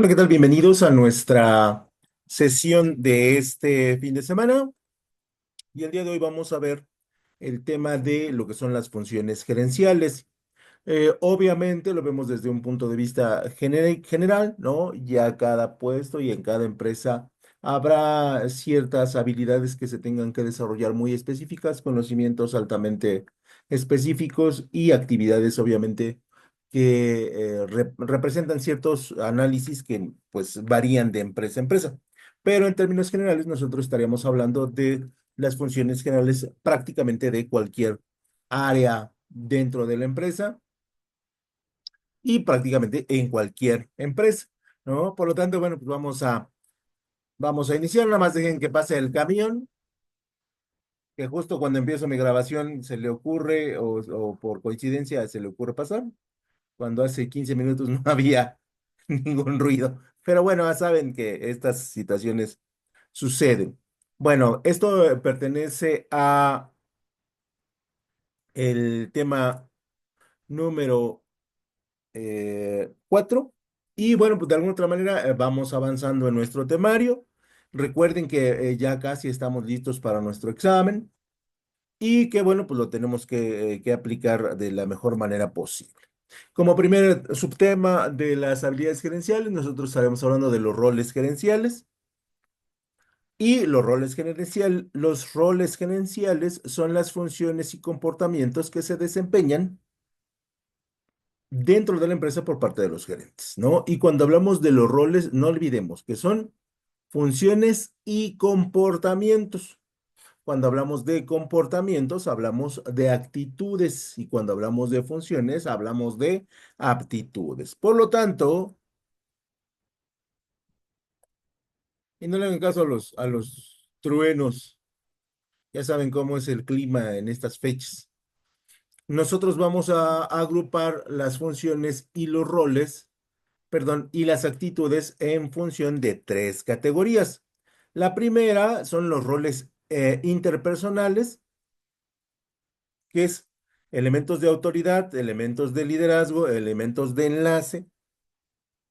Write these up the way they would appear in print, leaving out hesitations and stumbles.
Hola, ¿qué tal? Bienvenidos a nuestra sesión de este fin de semana. Y el día de hoy vamos a ver el tema de lo que son las funciones gerenciales. Obviamente lo vemos desde un punto de vista general, ¿no? Ya cada puesto y en cada empresa habrá ciertas habilidades que se tengan que desarrollar muy específicas, conocimientos altamente específicos y actividades, obviamente, que representan ciertos análisis que pues varían de empresa a empresa. Pero en términos generales, nosotros estaríamos hablando de las funciones generales prácticamente de cualquier área dentro de la empresa y prácticamente en cualquier empresa, ¿no? Por lo tanto, bueno, pues vamos a iniciar. Nada más dejen que pase el camión, que justo cuando empiezo mi grabación se le ocurre, o por coincidencia se le ocurre pasar, cuando hace 15 minutos no había ningún ruido. Pero bueno, ya saben que estas situaciones suceden. Bueno, esto pertenece a el tema número 4. Y bueno, pues de alguna otra manera vamos avanzando en nuestro temario. Recuerden que ya casi estamos listos para nuestro examen y que bueno, pues lo tenemos que aplicar de la mejor manera posible. Como primer subtema de las habilidades gerenciales, nosotros estaremos hablando de los roles gerenciales. Y los roles gerenciales son las funciones y comportamientos que se desempeñan dentro de la empresa por parte de los gerentes, ¿no? Y cuando hablamos de los roles, no olvidemos que son funciones y comportamientos. Cuando hablamos de comportamientos, hablamos de actitudes y cuando hablamos de funciones, hablamos de aptitudes. Por lo tanto, y no le hagan caso a los truenos, ya saben cómo es el clima en estas fechas. Nosotros vamos a agrupar las funciones y los roles, perdón, y las actitudes en función de tres categorías. La primera son los roles interpersonales, que es elementos de autoridad, elementos de liderazgo, elementos de enlace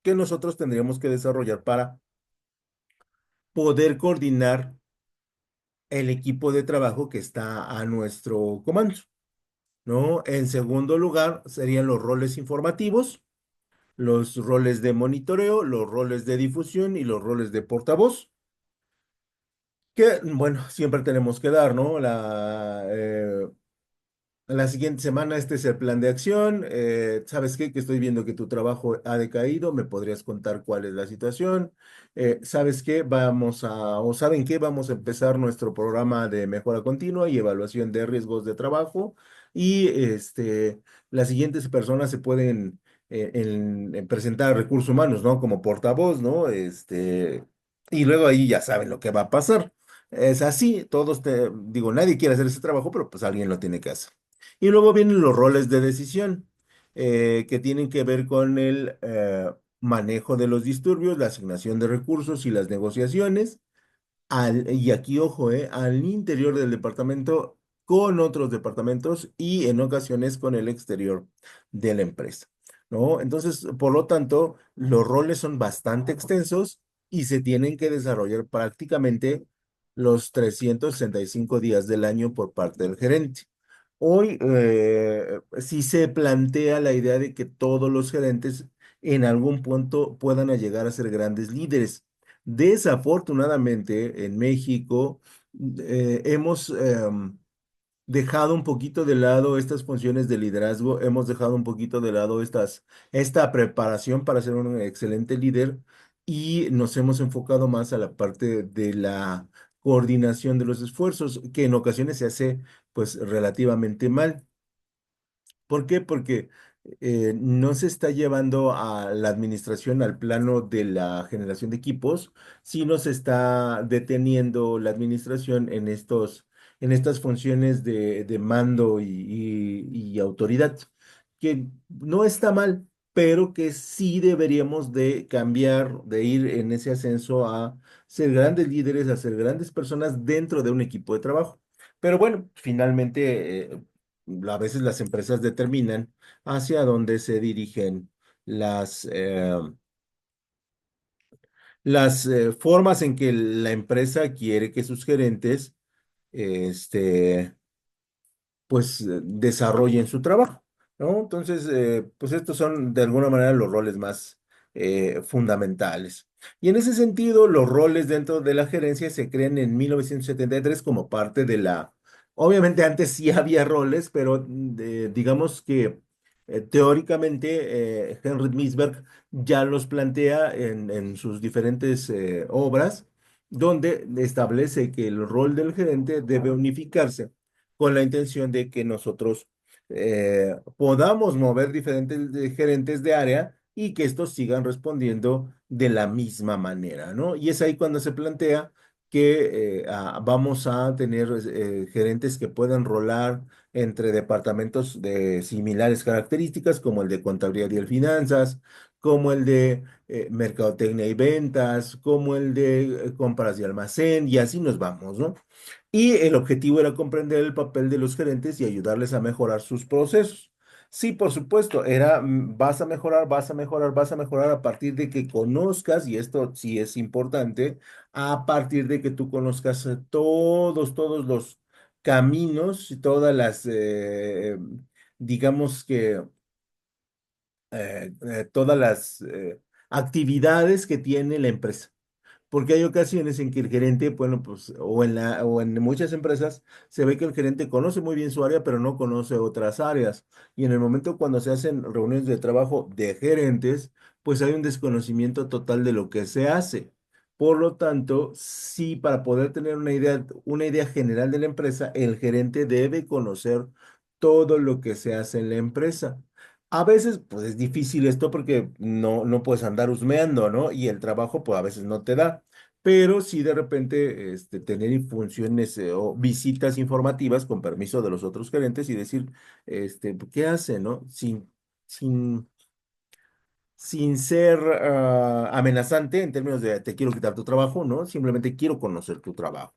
que nosotros tendríamos que desarrollar para poder coordinar el equipo de trabajo que está a nuestro comando, ¿no? En segundo lugar, serían los roles informativos, los roles de monitoreo, los roles de difusión y los roles de portavoz. Que, bueno, siempre tenemos que dar, ¿no? La siguiente semana este es el plan de acción. ¿Sabes qué? Que estoy viendo que tu trabajo ha decaído. ¿Me podrías contar cuál es la situación? ¿Sabes qué? O ¿saben qué? Vamos a empezar nuestro programa de mejora continua y evaluación de riesgos de trabajo. Y las siguientes personas se pueden en presentar a recursos humanos, ¿no? Como portavoz, ¿no? Y luego ahí ya saben lo que va a pasar. Es así, digo, nadie quiere hacer ese trabajo, pero pues alguien lo tiene que hacer. Y luego vienen los roles de decisión, que tienen que ver con el manejo de los disturbios, la asignación de recursos y las negociaciones. Y aquí, ojo, al interior del departamento con otros departamentos y en ocasiones con el exterior de la empresa, ¿no? Entonces, por lo tanto, los roles son bastante extensos y se tienen que desarrollar prácticamente los 365 días del año por parte del gerente. Hoy sí se plantea la idea de que todos los gerentes en algún punto puedan llegar a ser grandes líderes. Desafortunadamente, en México hemos dejado un poquito de lado estas funciones de liderazgo, hemos dejado un poquito de lado esta preparación para ser un excelente líder y nos hemos enfocado más a la parte de la coordinación de los esfuerzos, que en ocasiones se hace pues relativamente mal. ¿Por qué? Porque no se está llevando a la administración al plano de la generación de equipos, sino se está deteniendo la administración en estas funciones de mando y autoridad, que no está mal, pero que sí deberíamos de cambiar, de ir en ese ascenso a ser grandes líderes, a ser grandes personas dentro de un equipo de trabajo. Pero bueno, finalmente a veces las empresas determinan hacia dónde se dirigen las, las formas en que la empresa quiere que sus gerentes, este, pues desarrollen su trabajo, ¿no? Entonces, pues estos son de alguna manera los roles más fundamentales. Y en ese sentido, los roles dentro de la gerencia se crean en 1973 como parte de la, obviamente antes sí había roles, pero digamos que teóricamente Henry Misberg ya los plantea en sus diferentes obras, donde establece que el rol del gerente debe unificarse con la intención de que nosotros podamos mover diferentes gerentes de área y que estos sigan respondiendo de la misma manera, ¿no? Y es ahí cuando se plantea que vamos a tener gerentes que puedan rolar entre departamentos de similares características, como el de contabilidad y el finanzas, como el de mercadotecnia y ventas, como el de compras y almacén, y así nos vamos, ¿no? Y el objetivo era comprender el papel de los gerentes y ayudarles a mejorar sus procesos. Sí, por supuesto, era vas a mejorar, vas a mejorar, vas a mejorar a partir de que conozcas, y esto sí es importante, a partir de que tú conozcas todos los caminos y todas las, digamos que, todas las actividades que tiene la empresa. Porque hay ocasiones en que el gerente, bueno, pues, o en muchas empresas, se ve que el gerente conoce muy bien su área, pero no conoce otras áreas. Y en el momento cuando se hacen reuniones de trabajo de gerentes, pues hay un desconocimiento total de lo que se hace. Por lo tanto, sí, para poder tener una idea general de la empresa, el gerente debe conocer todo lo que se hace en la empresa. A veces, pues es difícil esto porque no puedes andar husmeando, ¿no? Y el trabajo, pues a veces no te da. Pero sí de repente tener funciones o visitas informativas con permiso de los otros gerentes y decir, ¿qué hace, no? Sin, sin ser amenazante en términos de te quiero quitar tu trabajo, ¿no? Simplemente quiero conocer tu trabajo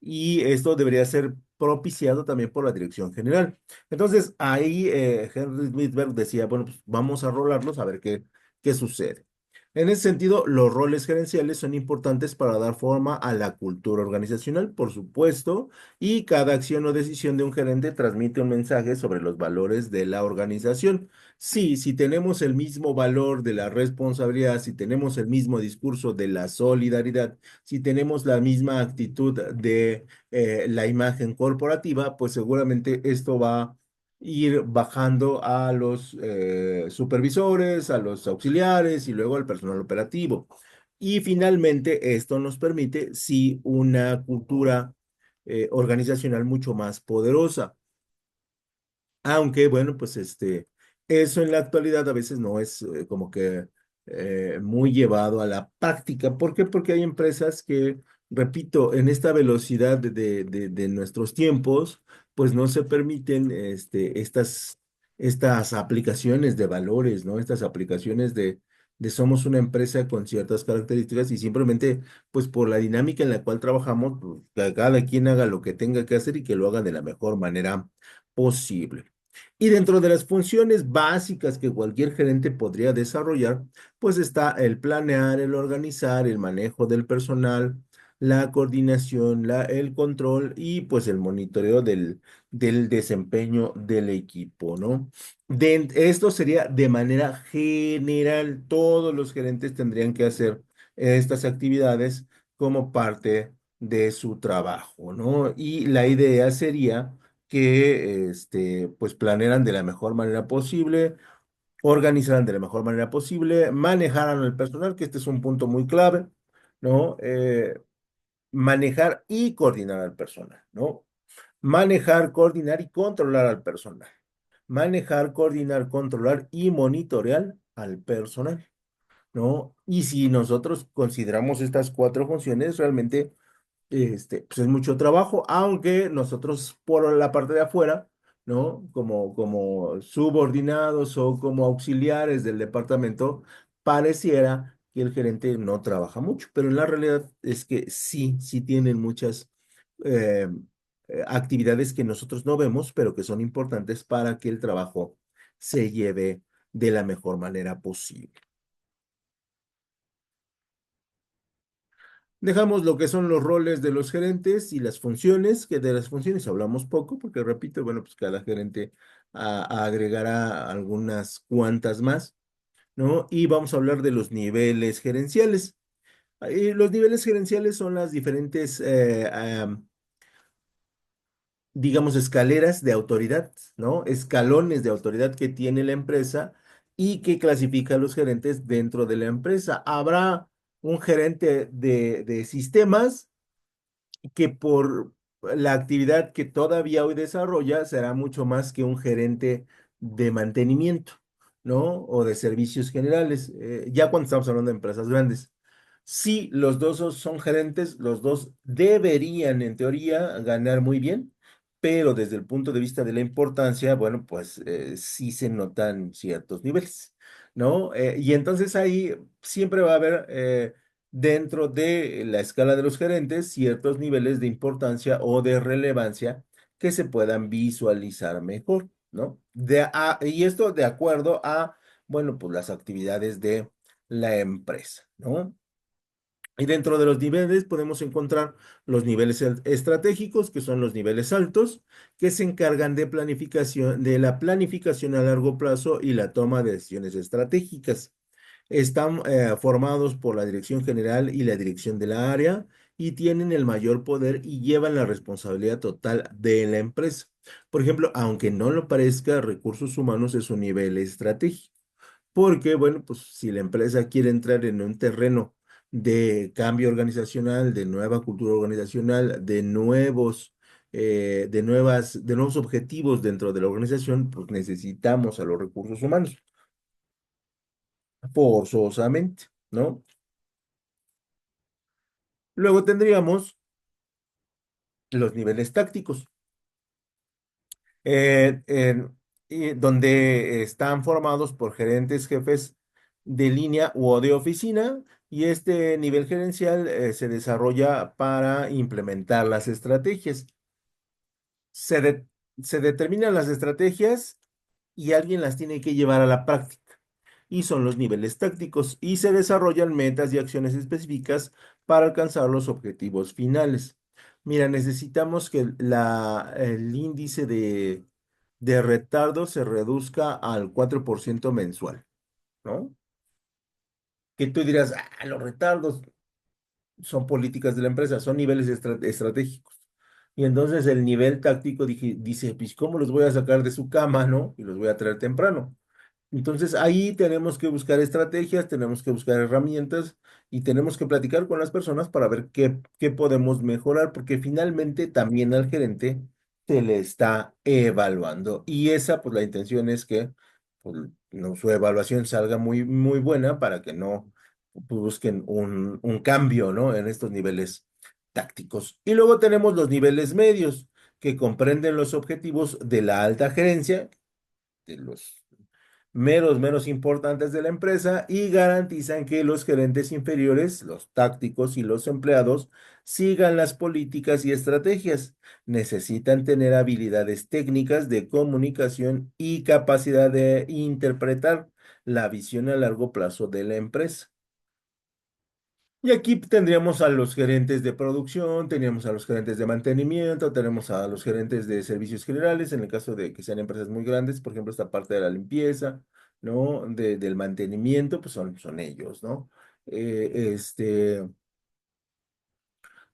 y esto debería ser propiciado también por la dirección general. Entonces, ahí Henry Smithberg decía, bueno, pues vamos a rolarlos a ver qué sucede. En ese sentido, los roles gerenciales son importantes para dar forma a la cultura organizacional, por supuesto, y cada acción o decisión de un gerente transmite un mensaje sobre los valores de la organización. Sí, si tenemos el mismo valor de la responsabilidad, si tenemos el mismo discurso de la solidaridad, si tenemos la misma actitud de la imagen corporativa, pues seguramente esto va a ir bajando a los supervisores, a los auxiliares y luego al personal operativo. Y finalmente esto nos permite, sí, una cultura organizacional mucho más poderosa. Aunque, bueno, pues eso en la actualidad a veces no es como que muy llevado a la práctica. ¿Por qué? Porque hay empresas que, repito, en esta velocidad de nuestros tiempos, pues no se permiten estas aplicaciones de valores, ¿no? Estas aplicaciones de somos una empresa con ciertas características y simplemente, pues por la dinámica en la cual trabajamos, pues, que cada quien haga lo que tenga que hacer y que lo haga de la mejor manera posible. Y dentro de las funciones básicas que cualquier gerente podría desarrollar, pues está el planear, el organizar, el manejo del personal, la coordinación, el control y pues el monitoreo del desempeño del equipo, ¿no? Esto sería de manera general, todos los gerentes tendrían que hacer estas actividades como parte de su trabajo, ¿no? Y la idea sería que pues planearan de la mejor manera posible, organizaran de la mejor manera posible, manejaran el personal, que este es un punto muy clave, ¿no? Manejar y coordinar al personal, ¿no? Manejar, coordinar y controlar al personal. Manejar, coordinar, controlar y monitorear al personal, ¿no? Y si nosotros consideramos estas cuatro funciones, realmente pues es mucho trabajo, aunque nosotros por la parte de afuera, ¿no? Como subordinados o como auxiliares del departamento, pareciera que el gerente no trabaja mucho, pero en la realidad es que sí tienen muchas eh, actividades que nosotros no vemos, pero que son importantes para que el trabajo se lleve de la mejor manera posible. Dejamos lo que son los roles de los gerentes y las funciones, que de las funciones hablamos poco, porque repito, bueno, pues cada gerente agregará algunas cuantas más, ¿no? Y vamos a hablar de los niveles gerenciales. Los niveles gerenciales son las diferentes digamos, escaleras de autoridad, ¿no? Escalones de autoridad que tiene la empresa y que clasifica a los gerentes dentro de la empresa. Habrá un gerente de sistemas que por la actividad que todavía hoy desarrolla será mucho más que un gerente de mantenimiento, ¿no? O de servicios generales, ya cuando estamos hablando de empresas grandes. Sí, los dos son gerentes, los dos deberían, en teoría, ganar muy bien, pero desde el punto de vista de la importancia, bueno, pues sí se notan ciertos niveles, ¿no? Y entonces ahí siempre va a haber dentro de la escala de los gerentes ciertos niveles de importancia o de relevancia que se puedan visualizar mejor, ¿no? Y esto de acuerdo a, bueno, pues las actividades de la empresa, ¿no? Y dentro de los niveles podemos encontrar los niveles estratégicos, que son los niveles altos, que se encargan de planificación, de la planificación a largo plazo y la toma de decisiones estratégicas. Están formados por la dirección general y la dirección de la área y tienen el mayor poder y llevan la responsabilidad total de la empresa. Por ejemplo, aunque no lo parezca, recursos humanos es un nivel estratégico. Porque, bueno, pues si la empresa quiere entrar en un terreno de cambio organizacional, de nueva cultura organizacional, de nuevos objetivos dentro de la organización, pues necesitamos a los recursos humanos, forzosamente, ¿no? Luego tendríamos los niveles tácticos, eh, en- donde están formados por gerentes, jefes de línea o de oficina, y este nivel gerencial se desarrolla para implementar las estrategias. Se, de- Se determinan las estrategias y alguien las tiene que llevar a la práctica. Y son los niveles tácticos y se desarrollan metas y acciones específicas para alcanzar los objetivos finales. Mira, necesitamos que el índice de retardo se reduzca al 4% mensual, ¿no? Que tú dirás, ah, los retardos son políticas de la empresa, son niveles estratégicos. Y entonces el nivel táctico dice, pues, ¿cómo los voy a sacar de su cama, no? Y los voy a traer temprano. Entonces ahí tenemos que buscar estrategias, tenemos que buscar herramientas y tenemos que platicar con las personas para ver qué podemos mejorar, porque finalmente también al gerente se le está evaluando. Y esa, pues la intención es que pues, no, su evaluación salga muy, muy buena para que no busquen un cambio, ¿no? En estos niveles tácticos. Y luego tenemos los niveles medios, que comprenden los objetivos de la alta gerencia, de los menos importantes de la empresa y garantizan que los gerentes inferiores, los tácticos y los empleados sigan las políticas y estrategias. Necesitan tener habilidades técnicas de comunicación y capacidad de interpretar la visión a largo plazo de la empresa. Y aquí tendríamos a los gerentes de producción, teníamos a los gerentes de mantenimiento, tenemos a los gerentes de servicios generales, en el caso de que sean empresas muy grandes, por ejemplo, esta parte de la limpieza, ¿no? Del mantenimiento, pues son ellos, ¿no?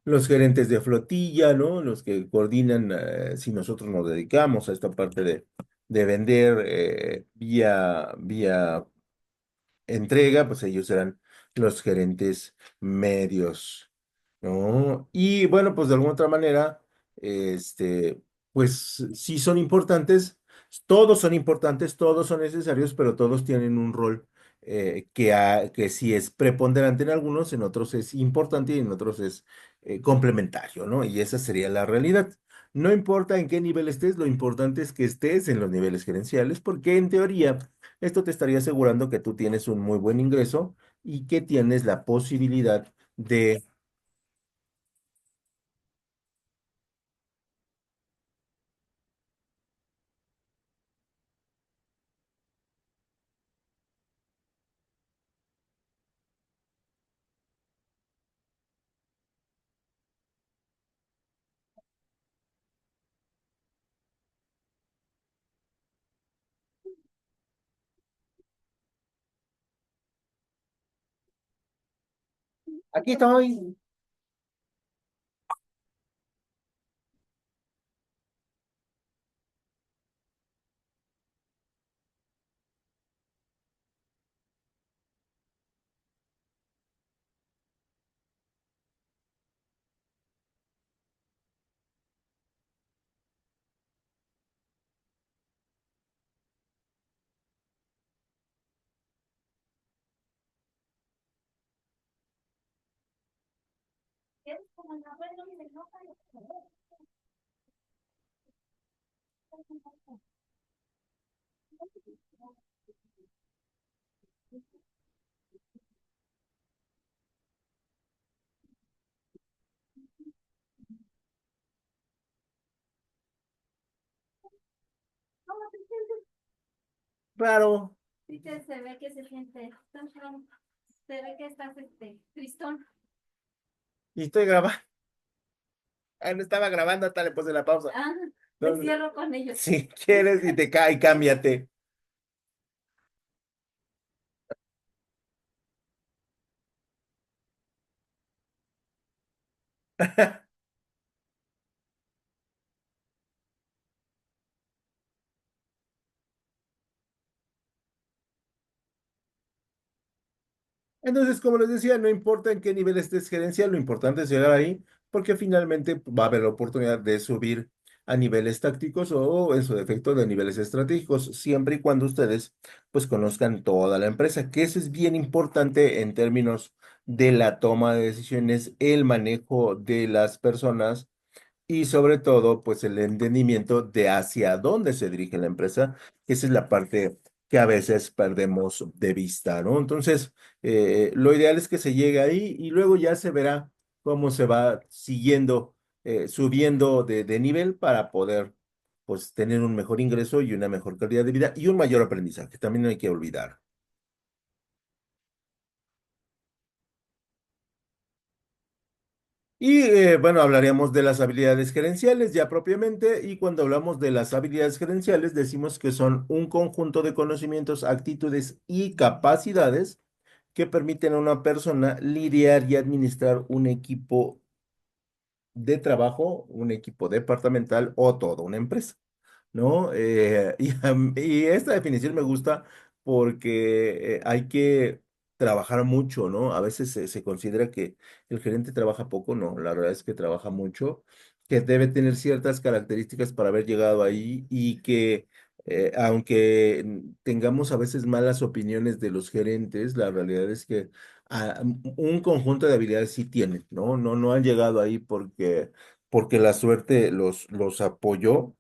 Los gerentes de flotilla, ¿no? Los que coordinan, si nosotros nos dedicamos a esta parte de vender vía entrega, pues ellos serán los gerentes medios, ¿no? Y bueno, pues de alguna otra manera, pues sí son importantes, todos son necesarios, pero todos tienen un rol que sí es preponderante en algunos, en otros es importante y en otros es complementario, ¿no? Y esa sería la realidad. No importa en qué nivel estés, lo importante es que estés en los niveles gerenciales, porque en teoría esto te estaría asegurando que tú tienes un muy buen ingreso y que tienes la posibilidad de... Aquí estoy. Claro. Sí, se ve que se siente, se ve que estás tristón. Y estoy grabando. Ah, no estaba grabando, hasta le puse la pausa. Ah, me No, cierro con ellos. si quieres y te cae, cámbiate. Entonces, como les decía, no importa en qué nivel estés gerencial, lo importante es llegar ahí, porque finalmente va a haber la oportunidad de subir a niveles tácticos o, en su defecto, de niveles estratégicos, siempre y cuando ustedes, pues, conozcan toda la empresa, que eso es bien importante en términos de la toma de decisiones, el manejo de las personas y sobre todo, pues el entendimiento de hacia dónde se dirige la empresa, que esa es la parte que a veces perdemos de vista, ¿no? Entonces, lo ideal es que se llegue ahí y luego ya se verá cómo se va siguiendo, subiendo de nivel para poder, pues, tener un mejor ingreso y una mejor calidad de vida y un mayor aprendizaje. También no hay que olvidar. Y bueno, hablaríamos de las habilidades gerenciales ya propiamente, y cuando hablamos de las habilidades gerenciales decimos que son un conjunto de conocimientos, actitudes y capacidades que permiten a una persona lidiar y administrar un equipo de trabajo, un equipo departamental o toda una empresa. ¿No? Y esta definición me gusta porque hay que trabajar mucho, ¿no? A veces se considera que el gerente trabaja poco, no, la verdad es que trabaja mucho, que debe tener ciertas características para haber llegado ahí y que aunque tengamos a veces malas opiniones de los gerentes, la realidad es que un conjunto de habilidades sí tienen, ¿no? No han llegado ahí porque la suerte los apoyó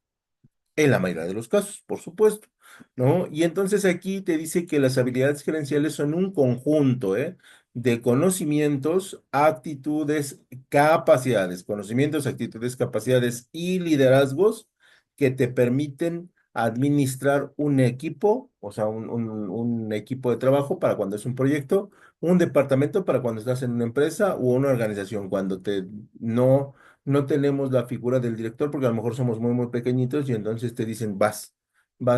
en la mayoría de los casos, por supuesto, ¿no? Y entonces aquí te dice que las habilidades gerenciales son un conjunto, de conocimientos, actitudes, capacidades, conocimientos, actitudes, capacidades y liderazgos que te permiten administrar un equipo, o sea, un equipo de trabajo para cuando es un proyecto, un departamento para cuando estás en una empresa o una organización, cuando no tenemos la figura del director porque a lo mejor somos muy pequeñitos y entonces te dicen vas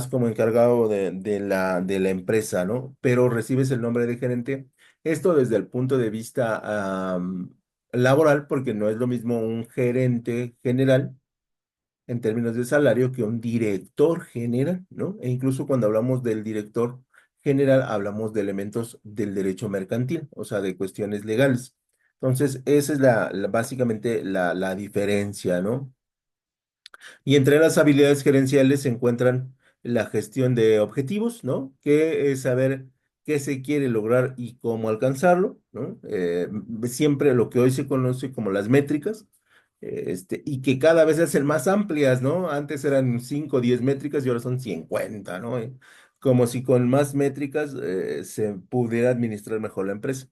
como encargado de la empresa, ¿no? Pero recibes el nombre de gerente. Esto desde el punto de vista laboral, porque no es lo mismo un gerente general en términos de salario que un director general, ¿no? E incluso cuando hablamos del director general, hablamos de elementos del derecho mercantil, o sea, de cuestiones legales. Entonces, esa es básicamente la diferencia, ¿no? Y entre las habilidades gerenciales se encuentran la gestión de objetivos, ¿no? Que es saber qué se quiere lograr y cómo alcanzarlo, ¿no? Siempre lo que hoy se conoce como las métricas, y que cada vez se hacen más amplias, ¿no? Antes eran 5 o 10 métricas y ahora son 50, ¿no? Como si con más métricas se pudiera administrar mejor la empresa.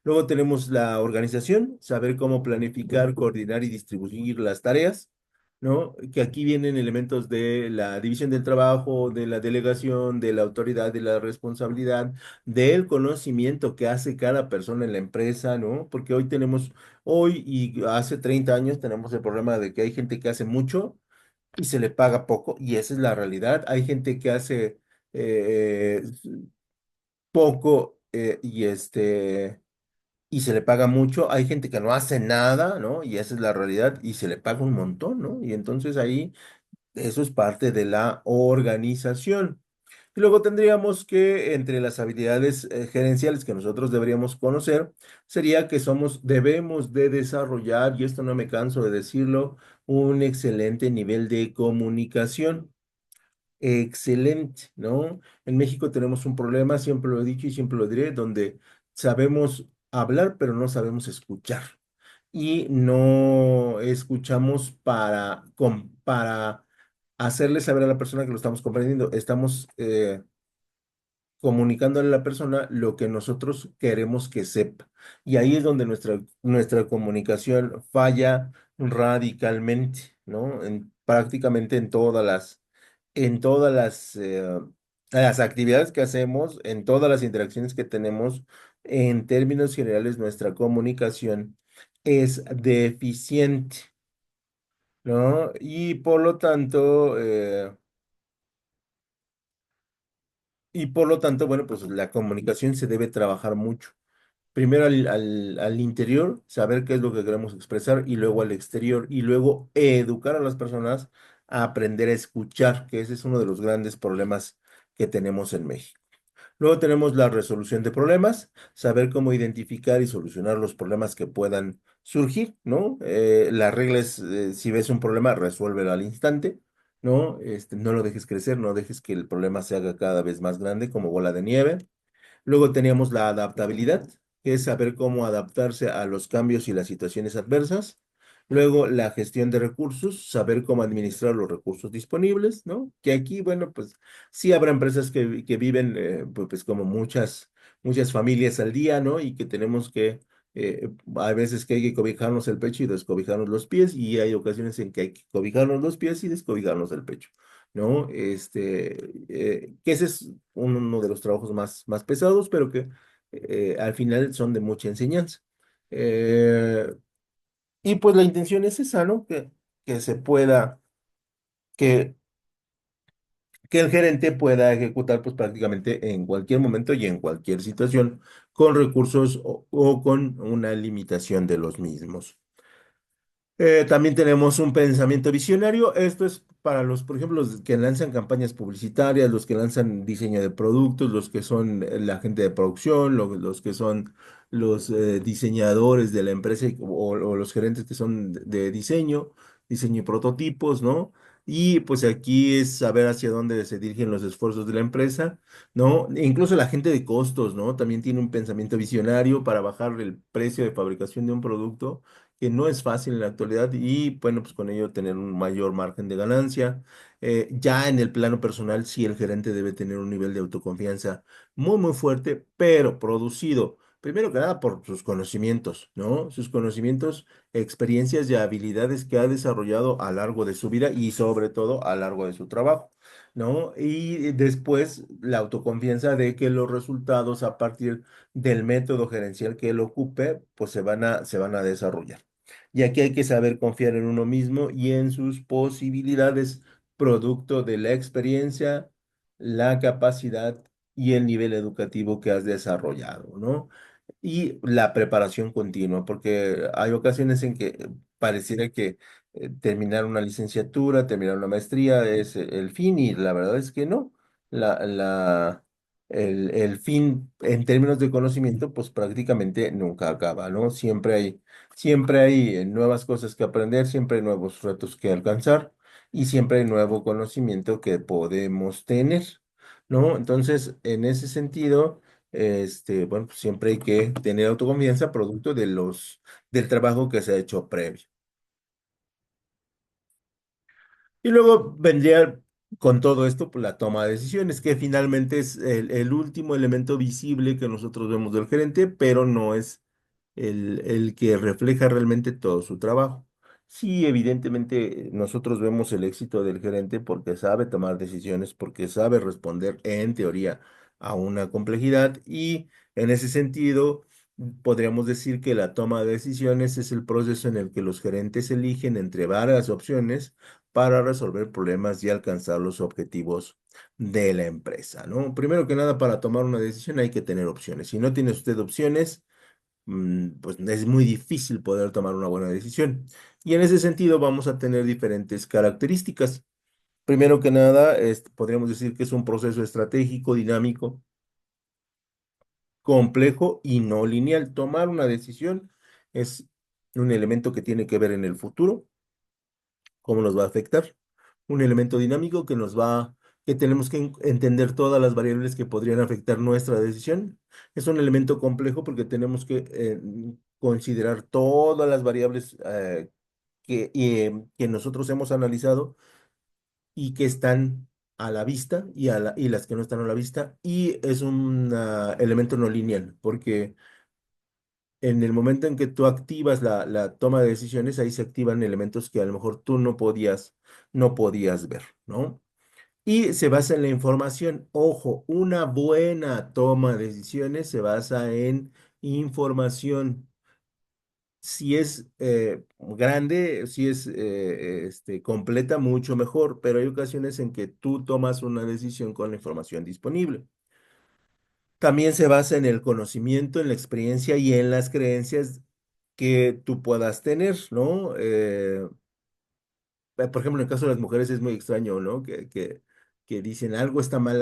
Luego tenemos la organización, saber cómo planificar, coordinar y distribuir las tareas, ¿no? Que aquí vienen elementos de la división del trabajo, de la delegación, de la autoridad, de la responsabilidad, del conocimiento que hace cada persona en la empresa, ¿no? Porque hoy y hace 30 años tenemos el problema de que hay gente que hace mucho y se le paga poco, y esa es la realidad. Hay gente que hace poco y se le paga mucho. Hay gente que no hace nada, ¿no? Y esa es la realidad y se le paga un montón, ¿no? Y entonces ahí eso es parte de la organización. Y luego tendríamos que, entre las habilidades gerenciales que nosotros deberíamos conocer, sería que debemos de desarrollar, y esto no me canso de decirlo, un excelente nivel de comunicación. Excelente, ¿no? En México tenemos un problema, siempre lo he dicho y siempre lo diré, donde sabemos hablar, pero no sabemos escuchar. Y no escuchamos para hacerle saber a la persona que lo estamos comprendiendo. Estamos comunicándole a la persona lo que nosotros queremos que sepa. Y ahí es donde nuestra comunicación falla radicalmente, ¿no? Prácticamente en todas las actividades que hacemos, en todas las interacciones que tenemos, en términos generales, nuestra comunicación es deficiente, ¿no? Y por lo tanto, bueno, pues la comunicación se debe trabajar mucho. Primero al interior, saber qué es lo que queremos expresar, y luego al exterior, y luego educar a las personas a aprender a escuchar, que ese es uno de los grandes problemas que tenemos en México. Luego tenemos la resolución de problemas, saber cómo identificar y solucionar los problemas que puedan surgir, ¿no? La regla es, si ves un problema, resuélvelo al instante, ¿no? No lo dejes crecer, no dejes que el problema se haga cada vez más grande como bola de nieve. Luego teníamos la adaptabilidad, que es saber cómo adaptarse a los cambios y las situaciones adversas. Luego la gestión de recursos, saber cómo administrar los recursos disponibles, ¿no? Que aquí, bueno, pues sí habrá empresas que viven, pues como muchas familias al día, ¿no? Y que tenemos hay veces que hay que cobijarnos el pecho y descobijarnos los pies, y hay ocasiones en que hay que cobijarnos los pies y descobijarnos el pecho. ¿No? Que ese es uno de los trabajos más pesados, pero que al final son de mucha enseñanza. Eh, y pues la intención es esa, ¿no? Que se pueda, que, que el gerente pueda ejecutar pues prácticamente en cualquier momento y en cualquier situación con recursos o con una limitación de los mismos. También tenemos un pensamiento visionario. Esto es para por ejemplo, los que lanzan campañas publicitarias, los que lanzan diseño de productos, los que son la gente de producción, los que son los diseñadores de la empresa o los gerentes que son de diseño y prototipos, ¿no? Y pues aquí es saber hacia dónde se dirigen los esfuerzos de la empresa, ¿no? E incluso la gente de costos, ¿no? También tiene un pensamiento visionario para bajar el precio de fabricación de un producto, que no es fácil en la actualidad, y bueno, pues con ello tener un mayor margen de ganancia. Ya en el plano personal, sí, el gerente debe tener un nivel de autoconfianza muy, muy fuerte, pero producido, primero que nada, por sus conocimientos, ¿no? Sus conocimientos, experiencias y habilidades que ha desarrollado a lo largo de su vida y sobre todo a lo largo de su trabajo. ¿No? Y después la autoconfianza de que los resultados a partir del método gerencial que él ocupe, pues se van a desarrollar. Y aquí hay que saber confiar en uno mismo y en sus posibilidades, producto de la experiencia, la capacidad y el nivel educativo que has desarrollado, ¿no? Y la preparación continua, porque hay ocasiones en que pareciera que terminar una licenciatura, terminar una maestría es el fin, y la verdad es que no. La, la, el fin en términos de conocimiento, pues prácticamente nunca acaba, ¿no? Siempre hay nuevas cosas que aprender, siempre hay nuevos retos que alcanzar, y siempre hay nuevo conocimiento que podemos tener, ¿no? Entonces, en ese sentido, bueno, pues siempre hay que tener autoconfianza producto del trabajo que se ha hecho previo. Y luego vendría con todo esto pues, la toma de decisiones, que finalmente es el último elemento visible que nosotros vemos del gerente, pero no es el que refleja realmente todo su trabajo. Sí, evidentemente nosotros vemos el éxito del gerente porque sabe tomar decisiones, porque sabe responder en teoría a una complejidad, y en ese sentido podríamos decir que la toma de decisiones es el proceso en el que los gerentes eligen entre varias opciones para resolver problemas y alcanzar los objetivos de la empresa, ¿no? Primero que nada, para tomar una decisión hay que tener opciones. Si no tiene usted opciones, pues es muy difícil poder tomar una buena decisión. Y en ese sentido vamos a tener diferentes características. Primero que nada, podríamos decir que es un proceso estratégico, dinámico, complejo y no lineal. Tomar una decisión es un elemento que tiene que ver en el futuro, cómo nos va a afectar. Un elemento dinámico que tenemos que entender todas las variables que podrían afectar nuestra decisión. Es un elemento complejo porque tenemos que considerar todas las variables que nosotros hemos analizado y que están a la vista y las que no están a la vista. Y es un elemento no lineal, porque en el momento en que tú activas la toma de decisiones, ahí se activan elementos que a lo mejor tú no podías ver, ¿no? Y se basa en la información. Ojo, una buena toma de decisiones se basa en información. Si es grande, si es completa, mucho mejor, pero hay ocasiones en que tú tomas una decisión con la información disponible. También se basa en el conocimiento, en la experiencia y en las creencias que tú puedas tener, ¿no? Por ejemplo, en el caso de las mujeres es muy extraño, ¿no? Que dicen algo está mal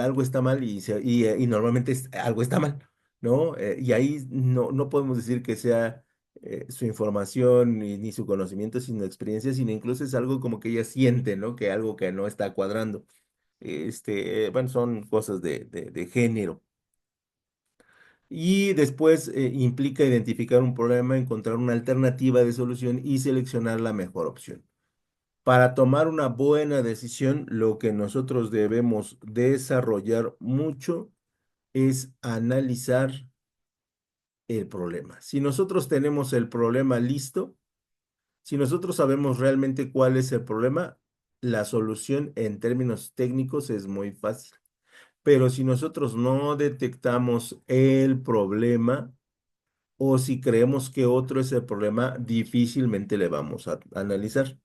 y normalmente algo está mal, ¿no? Y ahí no podemos decir que sea su información ni su conocimiento, sino experiencia, sino incluso es algo como que ella siente, ¿no? Que algo que no está cuadrando. Bueno, son cosas de género. Y después implica identificar un problema, encontrar una alternativa de solución y seleccionar la mejor opción. Para tomar una buena decisión, lo que nosotros debemos desarrollar mucho es analizar el problema. Si nosotros tenemos el problema listo, si nosotros sabemos realmente cuál es el problema, la solución en términos técnicos es muy fácil. Pero si nosotros no detectamos el problema, o si creemos que otro es el problema, difícilmente le vamos a analizar.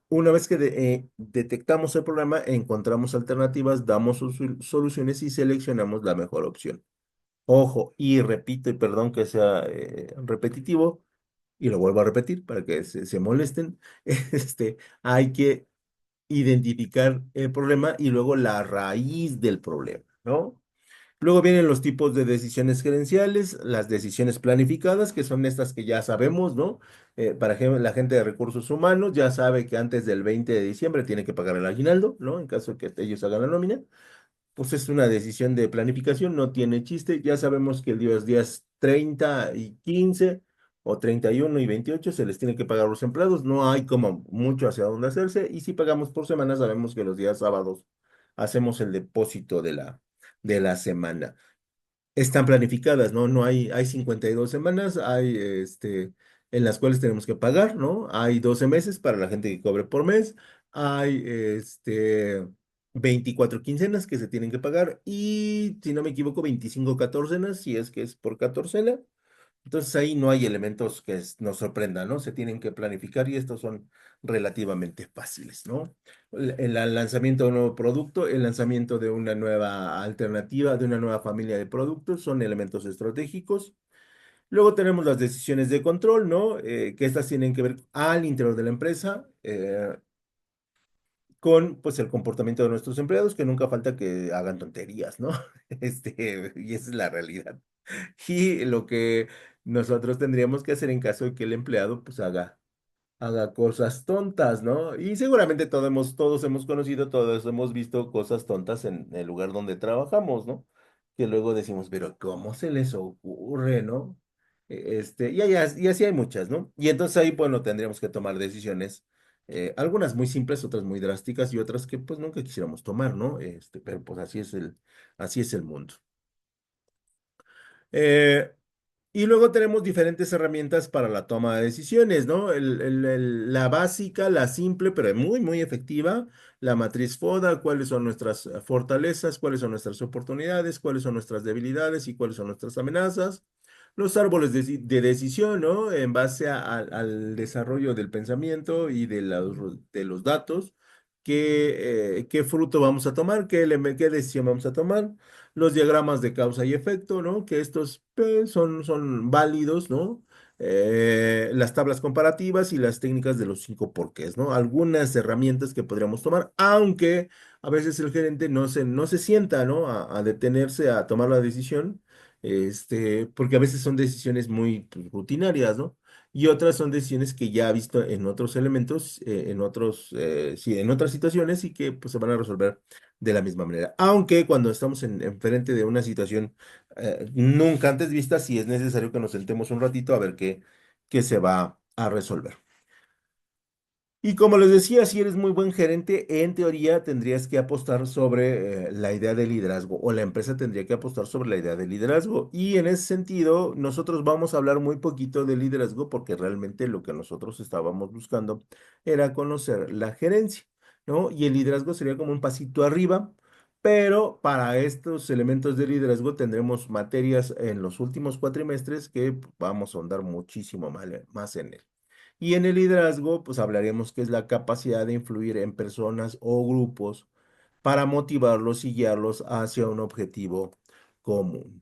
Una vez que detectamos el problema, encontramos alternativas, damos soluciones y seleccionamos la mejor opción. Ojo, y repito, y perdón que sea repetitivo, y lo vuelvo a repetir para que se molesten, hay que identificar el problema y luego la raíz del problema, ¿no? Luego vienen los tipos de decisiones gerenciales, las decisiones planificadas, que son estas que ya sabemos, ¿no? Para ejemplo, la gente de recursos humanos ya sabe que antes del 20 de diciembre tiene que pagar el aguinaldo, ¿no? En caso de que ellos hagan la nómina. Pues es una decisión de planificación, no tiene chiste. Ya sabemos que los días 30 y 15 o 31 y 28 se les tiene que pagar a los empleados. No hay como mucho hacia dónde hacerse. Y si pagamos por semana, sabemos que los días sábados hacemos el depósito de la semana. Están planificadas, ¿no? No hay 52 semanas, en las cuales tenemos que pagar, ¿no? Hay 12 meses para la gente que cobre por mes, hay 24 quincenas que se tienen que pagar y, si no me equivoco, 25 catorcenas, si es que es por catorcena. Entonces ahí no hay elementos que nos sorprendan, ¿no? Se tienen que planificar y estos son relativamente fáciles, ¿no? El lanzamiento de un nuevo producto, el lanzamiento de una nueva alternativa, de una nueva familia de productos, son elementos estratégicos. Luego tenemos las decisiones de control, ¿no? Que estas tienen que ver al interior de la empresa, con pues el comportamiento de nuestros empleados, que nunca falta que hagan tonterías, ¿no? Y esa es la realidad. Y lo que nosotros tendríamos que hacer en caso de que el empleado pues haga cosas tontas, ¿no? Y seguramente todos hemos conocido, todos hemos visto cosas tontas en el lugar donde trabajamos, ¿no? Que luego decimos, pero ¿cómo se les ocurre, no? Y así hay muchas, ¿no? Y entonces ahí, bueno, tendríamos que tomar decisiones, algunas muy simples, otras muy drásticas y otras que pues nunca quisiéramos tomar, ¿no? Pero pues así es el mundo. Eh, Y luego tenemos diferentes herramientas para la toma de decisiones, ¿no? La básica, la simple, pero muy, muy efectiva, la matriz FODA, cuáles son nuestras fortalezas, cuáles son nuestras oportunidades, cuáles son nuestras debilidades y cuáles son nuestras amenazas. Los árboles de decisión, ¿no? En base al desarrollo del pensamiento y de los datos. qué fruto vamos a tomar, qué decisión vamos a tomar, los diagramas de causa y efecto, ¿no? Que estos son válidos, ¿no? Las tablas comparativas y las técnicas de los cinco porqués, ¿no? Algunas herramientas que podríamos tomar, aunque a veces el gerente no se sienta, ¿no? A detenerse a tomar la decisión, porque a veces son decisiones muy pues, rutinarias, ¿no? Y otras son decisiones que ya ha visto en otros elementos, sí, en otras situaciones y que pues, se van a resolver de la misma manera. Aunque cuando estamos en frente de una situación nunca antes vista, sí es necesario que nos sentemos un ratito a ver qué se va a resolver. Y como les decía, si eres muy buen gerente, en teoría tendrías que apostar sobre la idea de liderazgo o la empresa tendría que apostar sobre la idea de liderazgo. Y en ese sentido, nosotros vamos a hablar muy poquito de liderazgo porque realmente lo que nosotros estábamos buscando era conocer la gerencia, ¿no? Y el liderazgo sería como un pasito arriba, pero para estos elementos de liderazgo tendremos materias en los últimos cuatrimestres que vamos a ahondar muchísimo más en él. Y en el liderazgo, pues hablaremos que es la capacidad de influir en personas o grupos para motivarlos y guiarlos hacia un objetivo común.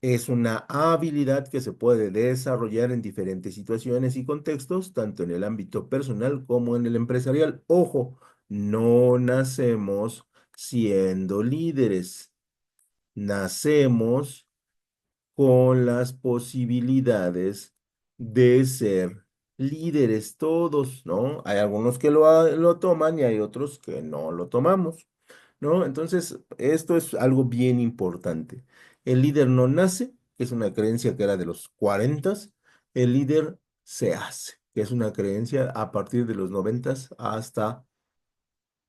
Es una habilidad que se puede desarrollar en diferentes situaciones y contextos, tanto en el ámbito personal como en el empresarial. Ojo, no nacemos siendo líderes, nacemos con las posibilidades de ser líderes todos, ¿no? Hay algunos que lo toman y hay otros que no lo tomamos, ¿no? Entonces, esto es algo bien importante. El líder no nace, que es una creencia que era de los 40, el líder se hace, que es una creencia a partir de los 90 hasta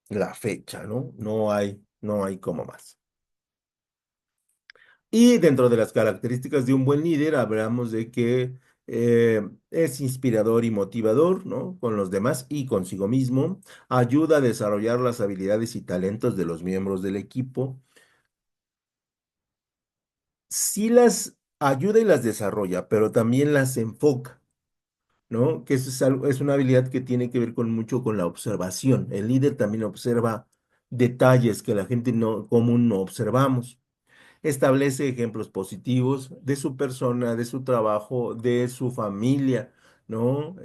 la fecha, ¿no? No hay como más. Y dentro de las características de un buen líder, hablamos de que es inspirador y motivador, ¿no? Con los demás y consigo mismo. Ayuda a desarrollar las habilidades y talentos de los miembros del equipo. Sí las ayuda y las desarrolla, pero también las enfoca, ¿no? Que eso es una habilidad que tiene que ver con mucho con la observación. El líder también observa detalles que la gente no, común no observamos. Establece ejemplos positivos de su persona, de su trabajo, de su familia, ¿no?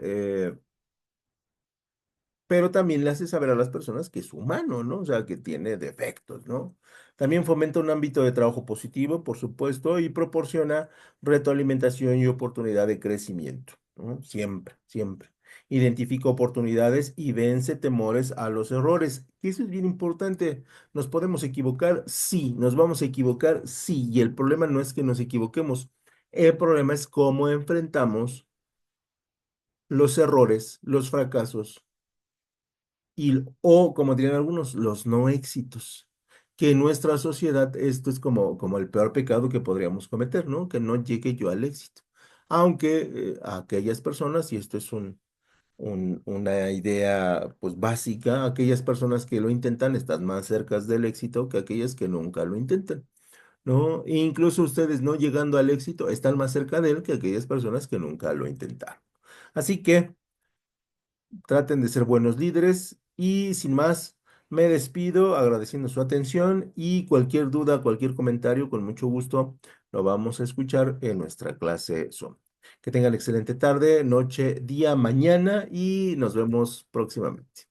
Pero también le hace saber a las personas que es humano, ¿no? O sea, que tiene defectos, ¿no? También fomenta un ámbito de trabajo positivo, por supuesto, y proporciona retroalimentación y oportunidad de crecimiento, ¿no? Siempre, siempre. Identifica oportunidades y vence temores a los errores. Y eso es bien importante. ¿Nos podemos equivocar? Sí. ¿Nos vamos a equivocar? Sí. Y el problema no es que nos equivoquemos. El problema es cómo enfrentamos los errores, los fracasos o como dirían algunos, los no éxitos. Que en nuestra sociedad esto es como el peor pecado que podríamos cometer, ¿no? Que no llegue yo al éxito. Aunque aquellas personas, y esto es una idea pues básica, aquellas personas que lo intentan están más cerca del éxito que aquellas que nunca lo intentan, ¿no? E incluso ustedes no llegando al éxito están más cerca de él que aquellas personas que nunca lo intentaron. Así que traten de ser buenos líderes y sin más, me despido agradeciendo su atención y cualquier duda, cualquier comentario, con mucho gusto lo vamos a escuchar en nuestra clase Zoom. Que tengan excelente tarde, noche, día, mañana y nos vemos próximamente.